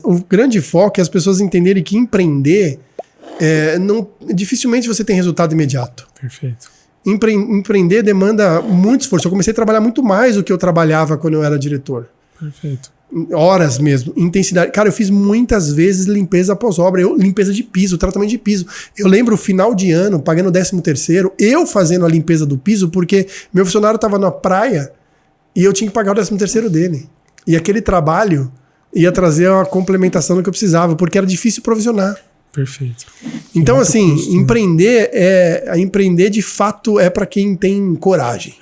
o grande foco é as pessoas entenderem que empreender, dificilmente você tem resultado imediato. Perfeito. Empreender demanda muito esforço. Eu comecei a trabalhar muito mais do que eu trabalhava quando eu era diretor. Perfeito. Horas mesmo, intensidade. Cara, eu fiz muitas vezes limpeza pós-obra, limpeza de piso, tratamento de piso. Eu lembro o final de ano, pagando 13º, eu fazendo a limpeza do piso, porque meu funcionário estava na praia e eu tinha que pagar o 13º dele. E aquele trabalho ia trazer uma complementação do que eu precisava, porque era difícil provisionar. Perfeito. Então, muito assim, custo, empreender de fato é para quem tem coragem.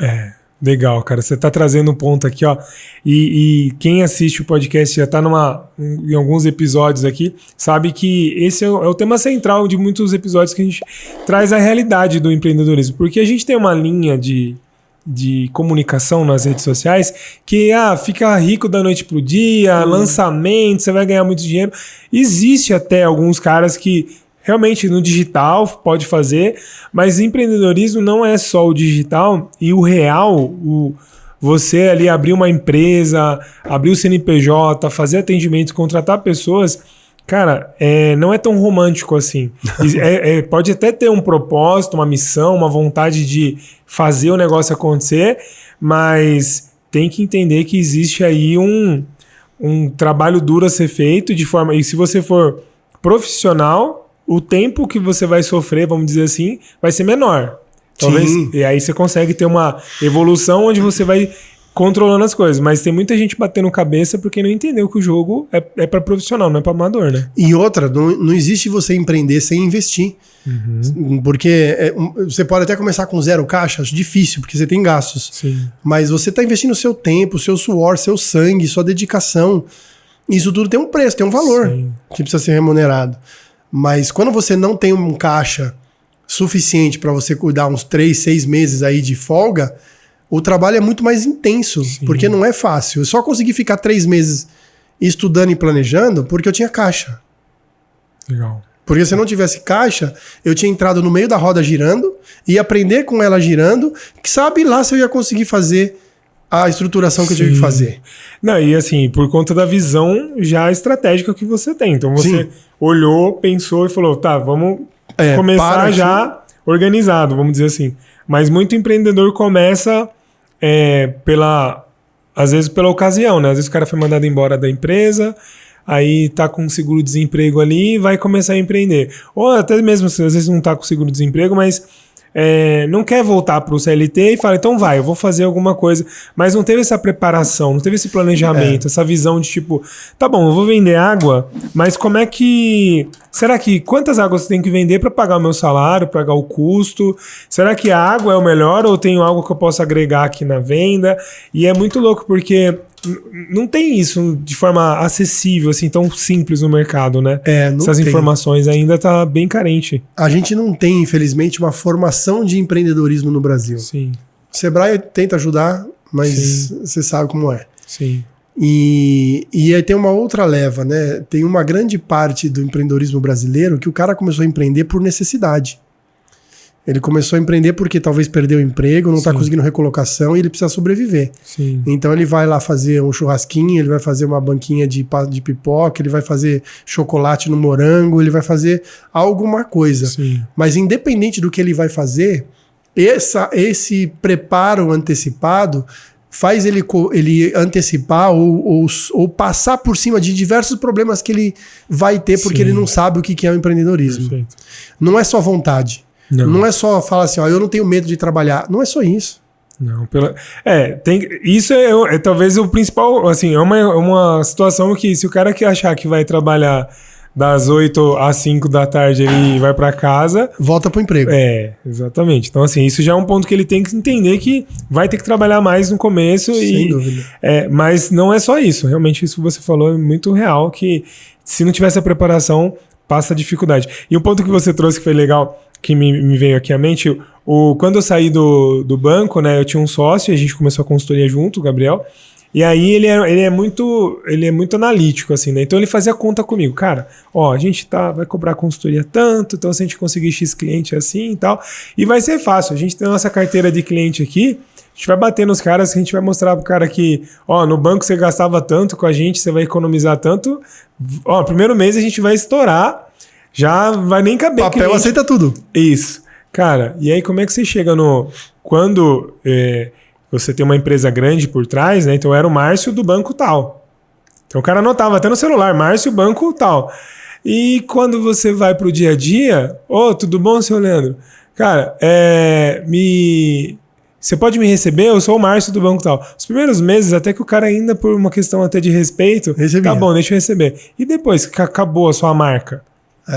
Legal, cara. Você tá trazendo um ponto aqui, ó. E quem assiste o podcast já tá em alguns episódios aqui, sabe que esse é o tema central de muitos episódios que a gente traz a realidade do empreendedorismo. Porque a gente tem uma linha de comunicação nas redes sociais que fica rico da noite pro dia, lançamento, você vai ganhar muito dinheiro. Existe até alguns caras que realmente no digital pode fazer, mas empreendedorismo não é só o digital e o real, você ali abrir uma empresa, abrir o CNPJ, fazer atendimento, contratar pessoas, cara, não é tão romântico assim. Pode até ter um propósito, uma missão, uma vontade de fazer o negócio acontecer, mas tem que entender que existe aí um trabalho duro a ser feito e se você for profissional, o tempo que você vai sofrer, vamos dizer assim, vai ser menor. Talvez. Sim. E aí você consegue ter uma evolução onde você vai controlando as coisas. Mas tem muita gente batendo cabeça porque não entendeu que o jogo é para profissional, não é para amador, né? E outra, não existe você empreender sem investir. Uhum. Porque você pode até começar com 0 caixa, acho difícil, porque você tem gastos. Sim. Mas você está investindo seu tempo, seu suor, seu sangue, sua dedicação. Isso tudo tem um preço, tem um valor. Sim. Que precisa ser remunerado. Mas quando você não tem um caixa suficiente para você cuidar uns 3, 6 meses aí de folga, o trabalho é muito mais intenso. Sim. Porque não é fácil. Eu só consegui ficar 3 meses estudando e planejando porque eu tinha caixa. Legal. Porque se eu não tivesse caixa, eu tinha entrado no meio da roda girando e aprender com ela girando, que sabe lá se eu ia conseguir fazer a estruturação que eu tive que fazer. Não, e assim, por conta da visão já estratégica que você tem. Então você olhou, pensou e falou, tá, vamos começar já organizado, vamos dizer assim. Mas muito empreendedor começa às vezes pela ocasião, né? Às vezes o cara foi mandado embora da empresa, aí tá com seguro-desemprego ali e vai começar a empreender. Ou até mesmo, às vezes não tá com seguro-desemprego, mas não quer voltar para o CLT e fala, então eu vou fazer alguma coisa, mas não teve essa preparação, não teve esse planejamento, essa visão de tipo, tá bom, eu vou vender água, mas como é que... Será que quantas águas eu tenho que vender para pagar o meu salário, pagar o custo? Será que a água é o melhor ou tenho algo que eu posso agregar aqui na venda? E é muito louco porque não tem isso de forma acessível, assim, tão simples no mercado, né? Essas informações ainda tá bem carente. A gente não tem, infelizmente, uma formação de empreendedorismo no Brasil. Sim. O Sebrae tenta ajudar, mas você sabe como é. Sim. E aí tem uma outra leva, né? Tem uma grande parte do empreendedorismo brasileiro que o cara começou a empreender por necessidade. Ele começou a empreender porque talvez perdeu o emprego, não está conseguindo recolocação e ele precisa sobreviver. Sim. Então ele vai lá fazer um churrasquinho, ele vai fazer uma banquinha de pipoca, ele vai fazer chocolate no morango, ele vai fazer alguma coisa. Sim. Mas independente do que ele vai fazer, esse preparo antecipado faz ele antecipar ou passar por cima de diversos problemas que ele vai ter porque ele não sabe o que é o empreendedorismo. Perfeito. Não é só vontade. Não é só falar assim, eu não tenho medo de trabalhar. Não é só isso. Não, isso é talvez o principal, assim, é uma situação que se o cara que achar que vai trabalhar das 8 às 5 da tarde ele vai para casa... Volta pro emprego. Exatamente. Então, assim, isso já é um ponto que ele tem que entender que vai ter que trabalhar mais no começo. Sem dúvida. Mas não é só isso. Realmente, isso que você falou é muito real, que se não tivesse a preparação, passa dificuldade. E um ponto que você trouxe que foi legal, que me veio aqui à mente, quando eu saí do banco, né, eu tinha um sócio, a gente começou a consultoria junto, o Gabriel, E aí ele é muito analítico, assim, né? Então ele fazia conta comigo. Cara, ó, a gente vai cobrar consultoria tanto, então se a gente conseguir X cliente assim e tal, e vai ser fácil. A gente tem a nossa carteira de cliente aqui, a gente vai bater nos caras, a gente vai mostrar pro cara que, ó, no banco você gastava tanto, com a gente você vai economizar tanto. Ó, primeiro mês a gente vai estourar, já vai nem caber. Papel cliente. Aceita tudo. Isso. Cara, e aí como é que você chega quando você tem uma empresa grande por trás, né? Então era o Márcio do banco tal. Então o cara anotava até no celular, Márcio banco tal. E quando você vai pro dia a dia, tudo bom, seu Leandro? Cara, você pode me receber? Eu sou o Márcio do banco tal. Os primeiros meses, até que o cara ainda por uma questão até de respeito, recebia. Tá bom, deixa eu receber. E depois que acabou a sua marca?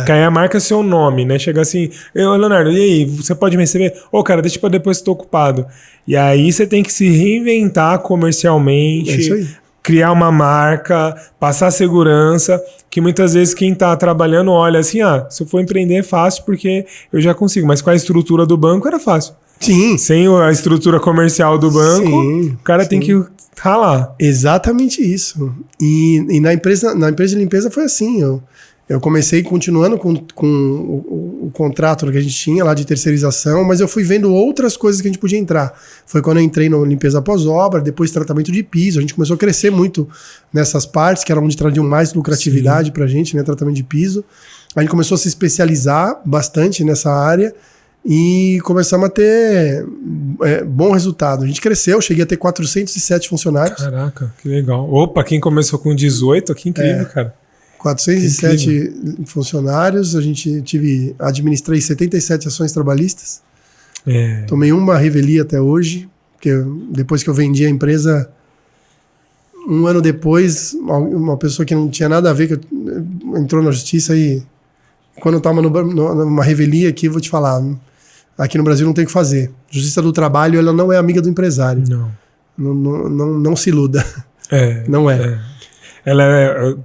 Que aí a marca é seu nome, né? Chega assim, Leonardo, e aí, você pode me receber? Cara, deixa pra depois que eu tô ocupado. E aí você tem que se reinventar comercialmente, criar uma marca, passar segurança, que muitas vezes quem tá trabalhando olha assim, se eu for empreender é fácil porque eu já consigo, mas com a estrutura do banco era fácil. Sim. Sem a estrutura comercial do banco, o cara tem que ralar. Exatamente isso. E na empresa de limpeza foi assim, eu comecei continuando com o contrato que a gente tinha lá de terceirização, mas eu fui vendo outras coisas que a gente podia entrar. Foi quando eu entrei na limpeza pós-obra, depois tratamento de piso. A gente começou a crescer muito nessas partes, que era onde traziam mais lucratividade pra gente, né? Tratamento de piso. A gente começou a se especializar bastante nessa área e começamos a ter bom resultado. A gente cresceu, cheguei a ter 407 funcionários. Caraca, que legal. Opa, quem começou com 18, que incrível, cara. 407 funcionários, administrei 77 ações trabalhistas. Tomei uma revelia até hoje, porque depois que eu vendi a empresa, um ano depois, uma pessoa que não tinha nada a ver, entrou na justiça e quando eu estava numa revelia aqui, vou te falar, aqui no Brasil não tem o que fazer. Justiça do trabalho, ela não é amiga do empresário. Não se iluda. Não é.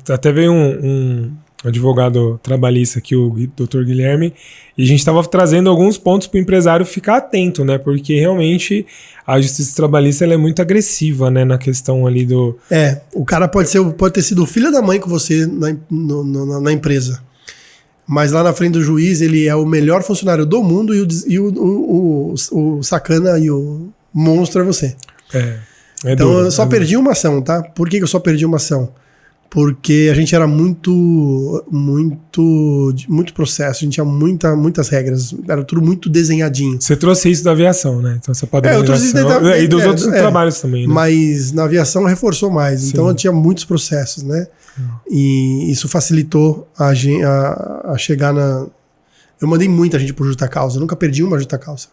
Até veio um advogado trabalhista aqui, o Dr. Guilherme, e a gente estava trazendo alguns pontos para o empresário ficar atento, né? Porque realmente a justiça trabalhista ela é muito agressiva, né? Na questão ali do... o cara pode ter sido o filho da mãe com você na empresa, mas lá na frente do juiz ele é o melhor funcionário do mundo e o sacana e o monstro é você. Então duro, eu só perdi uma ação, tá? Por que eu só perdi uma ação? Porque a gente era muito processo, a gente tinha muitas regras, era tudo muito desenhadinho. Você trouxe isso da aviação, né? Então essa padronização e dos outros trabalhos também, né? Mas na aviação reforçou mais, Sim. Então eu tinha muitos processos, né? E isso facilitou a chegar na... Eu mandei muita gente por justa causa, eu nunca perdi uma justa causa.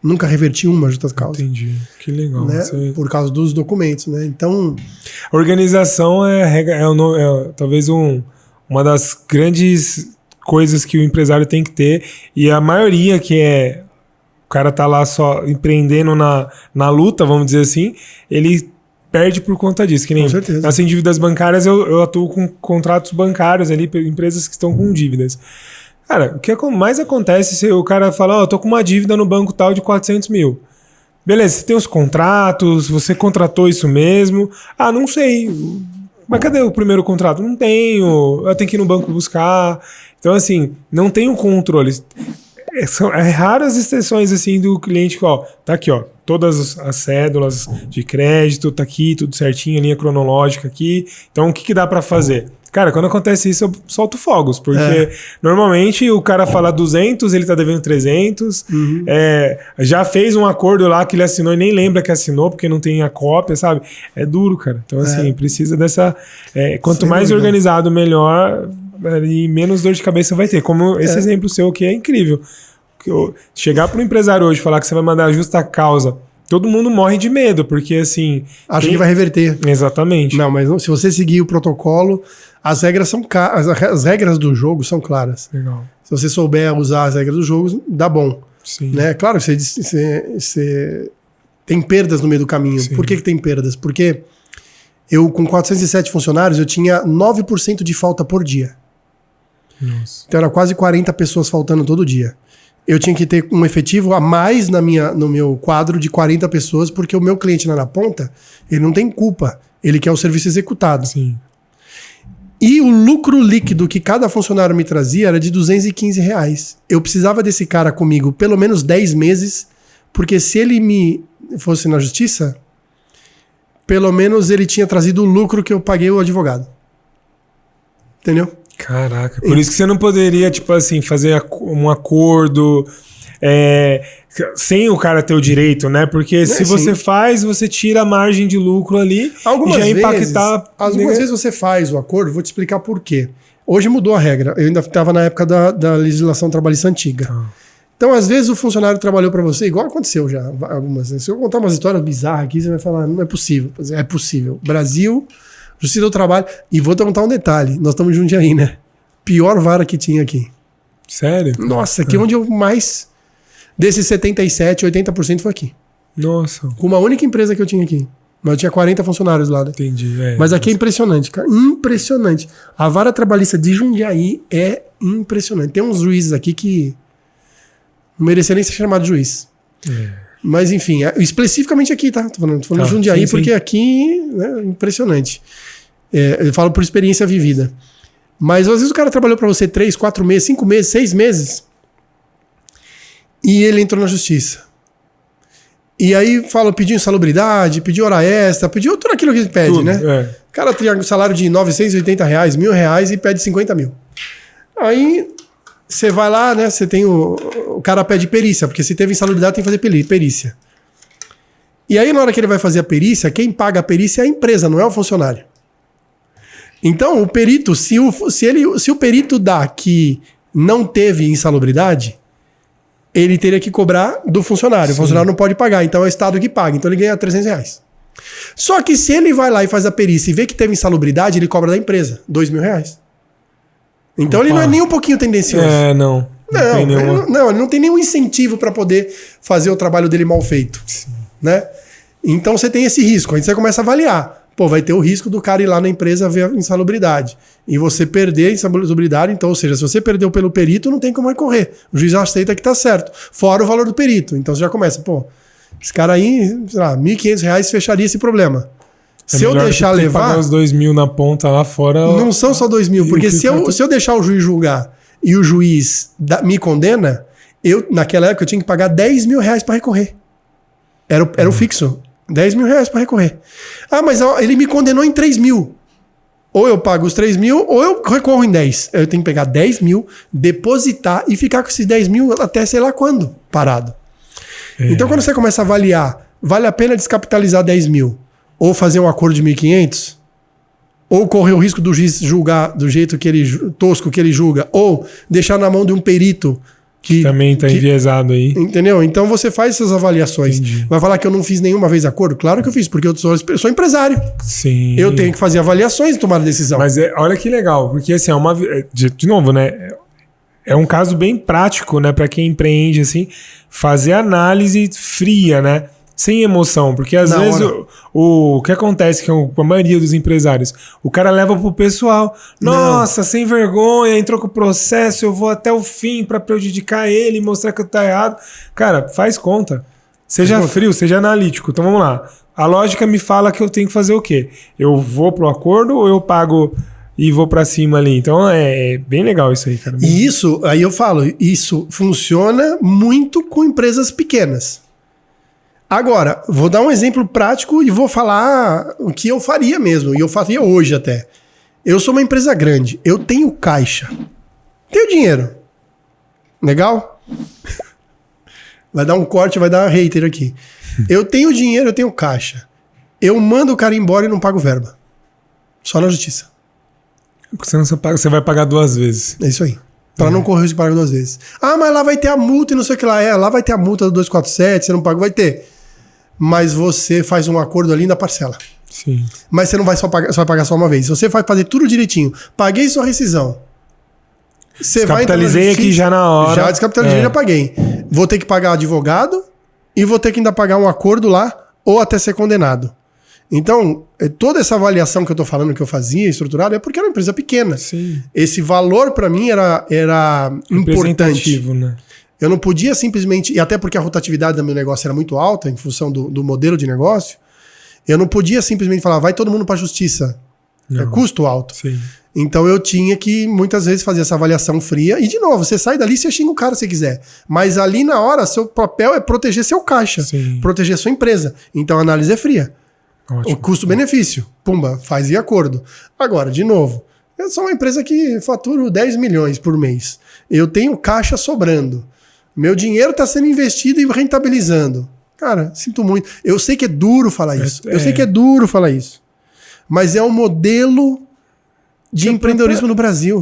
Nunca reverti uma justa causa. Entendi. Que legal. Né? Por causa dos documentos, né? Então... A organização talvez uma das grandes coisas que o empresário tem que ter. E a maioria o cara tá lá só empreendendo na luta, vamos dizer assim, ele perde por conta disso. Que nem com certeza. Nas dívidas bancárias, eu atuo com contratos bancários ali, empresas que estão com dívidas. Cara, o que mais acontece se o cara fala, eu tô com uma dívida no banco tal de 400 mil. Beleza, você tem os contratos, você contratou isso mesmo. Não sei. Mas cadê o primeiro contrato? Não tenho. Eu tenho que ir no banco buscar. Então, assim, não tem o controle. São raras exceções, assim, do cliente que, tá aqui, todas as cédulas de crédito, tá aqui, tudo certinho, linha cronológica aqui. Então, o que dá pra fazer? Cara, quando acontece isso, eu solto fogos, porque normalmente o cara fala 200, ele tá devendo 300, já fez um acordo lá que ele assinou e nem lembra que assinou, porque não tem a cópia, sabe? É duro, cara. Então, assim, precisa dessa... quanto mais organizado, melhor, e menos dor de cabeça vai ter. Como esse exemplo seu, que é incrível. Chegar para um empresário hoje e falar que você vai mandar a justa causa, todo mundo morre de medo, porque assim... Acho que vai reverter. Exatamente. Não, mas se você seguir o protocolo, as regras do jogo são claras. Legal. Se você souber usar as regras do jogo, dá bom. Sim. Né? Claro que você tem perdas no meio do caminho. Sim. Por que tem perdas? Porque eu, com 407 funcionários, eu tinha 9% de falta por dia. Nossa. Então era quase 40 pessoas faltando todo dia. Eu tinha que ter um efetivo a mais no meu quadro de 40 pessoas, porque o meu cliente lá na ponta, ele não tem culpa Ele quer o serviço executado. Sim. E o lucro líquido que cada funcionário me trazia era de R$215. Eu precisava desse cara comigo pelo menos 10 meses, porque se ele me fosse na justiça, pelo menos ele tinha trazido o lucro que eu paguei o advogado. Entendeu? Caraca, por isso que você não poderia, tipo assim, fazer um acordo sem o cara ter o direito, né? Porque se você faz, você tira a margem de lucro ali algumas e já vezes, impactar... Algumas vezes você faz o acordo, vou te explicar por quê. Hoje mudou a regra, eu ainda estava na época da legislação trabalhista antiga. Então, às vezes, o funcionário trabalhou para você, igual aconteceu já algumas vezes. Se eu contar umas histórias bizarras aqui, você vai falar, não é possível. É possível. Brasil, Justiça do Trabalho. E vou te contar um detalhe, nós estamos em Jundiaí, né? Pior vara que tinha aqui. Sério? Nossa, aqui é onde eu mais... Desses 77, 80% foi aqui. Nossa. Com uma única empresa que eu tinha aqui. Mas eu tinha 40 funcionários lá, né? Entendi. Mas aqui é impressionante, cara. Impressionante. A vara trabalhista de Jundiaí é impressionante. Tem uns juízes aqui que não merecia nem ser chamado de juiz. Mas, enfim, especificamente aqui, tá? Tô falando de Jundiaí, porque aqui é impressionante. Eu falo por experiência vivida. Mas às vezes o cara trabalhou para você 3, 4 meses, 5 meses, 6 meses e ele entrou na justiça. E aí pediu insalubridade, pediu hora extra, pediu tudo aquilo que ele pede, tudo, né? O cara tinha um salário de R$980, R$1.000 e pede 50 mil. Aí você vai lá, né? Você tem o cara pede perícia, porque se teve insalubridade tem que fazer perícia. E aí na hora que ele vai fazer a perícia, quem paga a perícia é a empresa, não é o funcionário. Então, o perito, se o perito dá que não teve insalubridade, ele teria que cobrar do funcionário. Sim. O funcionário não pode pagar, então é o Estado que paga. Então ele ganha R$300. Só que se ele vai lá e faz a perícia e vê que teve insalubridade, ele cobra da empresa R$2.000. Então ele não é nem um pouquinho tendencioso. Não. Ele não tem nenhum incentivo para poder fazer o trabalho dele mal feito. Sim. Né? Então você tem esse risco. Aí você começa a avaliar. Vai ter o risco do cara ir lá na empresa ver a insalubridade. E você perder a insalubridade, então, ou seja, se você perdeu pelo perito, não tem como recorrer. O juiz aceita que tá certo. Fora o valor do perito. Então você já começa, esse cara aí, sei lá, R$1.500 fecharia esse problema. Se eu deixar levar... pagar os 2.000 na ponta lá fora... Não são só 2.000, porque se eu deixar o juiz julgar e o juiz me condena, naquela época eu tinha que pagar R$10.000 para recorrer. Era o fixo. R$10.000 para recorrer. Mas ele me condenou em 3.000. Ou eu pago os 3.000, ou eu recorro em 10. Eu tenho que pegar 10.000, depositar e ficar com esses 10.000 até sei lá quando, parado. Então, quando você começa a avaliar, vale a pena descapitalizar 10.000? Ou fazer um acordo de 1.500? Ou correr o risco do juiz julgar do jeito tosco que ele julga? Ou deixar na mão de um perito que também está enviesado aí. Entendeu? Então você faz essas avaliações. Entendi. Vai falar que eu não fiz nenhuma vez acordo? Claro que eu fiz, porque eu sou empresário. Sim. Eu tenho que fazer avaliações e tomar decisão. Mas olha que legal, porque assim, de novo, né? É um caso bem prático, né? Para quem empreende, assim, fazer análise fria, né? Sem emoção, porque às vezes o que acontece com a maioria dos empresários, o cara leva pro pessoal, nossa, sem vergonha, entrou com o processo, eu vou até o fim para prejudicar ele, mostrar que eu tá errado. Cara, faz conta. Seja frio, seja analítico. Então vamos lá. A lógica me fala que eu tenho que fazer o quê? Eu vou pro acordo ou eu pago e vou para cima ali? Então é bem legal isso aí, cara. E isso, aí eu falo, isso funciona muito com empresas pequenas. Agora, vou dar um exemplo prático e vou falar o que eu faria mesmo. E eu faria hoje até. Eu sou uma empresa grande. Eu tenho caixa. Tenho dinheiro. Legal? Vai dar um corte, vai dar um hater aqui. Eu tenho dinheiro, eu tenho caixa. Eu mando o cara embora e não pago verba. Só na justiça. Porque você vai pagar 2 vezes. É isso aí. Pra não correr o risco de pagar 2 vezes. Mas lá vai ter a multa e não sei o que lá. Lá vai ter a multa do 247, você não paga, vai ter. Mas você faz um acordo ali na parcela. Sim. Mas você não vai você vai pagar só uma vez. Você vai fazer tudo direitinho. Paguei sua rescisão. Você descapitalizei aqui já na hora. Já descapitalizei, já paguei. Vou ter que pagar advogado e vou ter que ainda pagar um acordo lá ou até ser condenado. Então, toda essa avaliação que eu tô falando que eu fazia, estruturada, é porque era uma empresa pequena. Sim. Esse valor para mim era importante. Né? Eu não podia simplesmente, e até porque a rotatividade do meu negócio era muito alta, em função do modelo de negócio, Eu não podia simplesmente falar, vai todo mundo para a justiça. Não. É custo alto. Sim. Então eu tinha que muitas vezes fazer essa avaliação fria. E de novo, você sai dali e você xinga o cara se quiser. Mas ali na hora, seu papel é proteger seu caixa. Sim. Proteger sua empresa. Então a análise é fria. Ótimo. O custo-benefício. Pumba, faz de acordo. Agora, de novo, eu sou uma empresa que faturo 10 milhões por mês. Eu tenho caixa sobrando. Meu dinheiro está sendo investido e rentabilizando. Cara, sinto muito. Eu sei que é duro falar isso. Eu sei que é duro falar isso. Mas é um modelo de empreendedorismo no Brasil.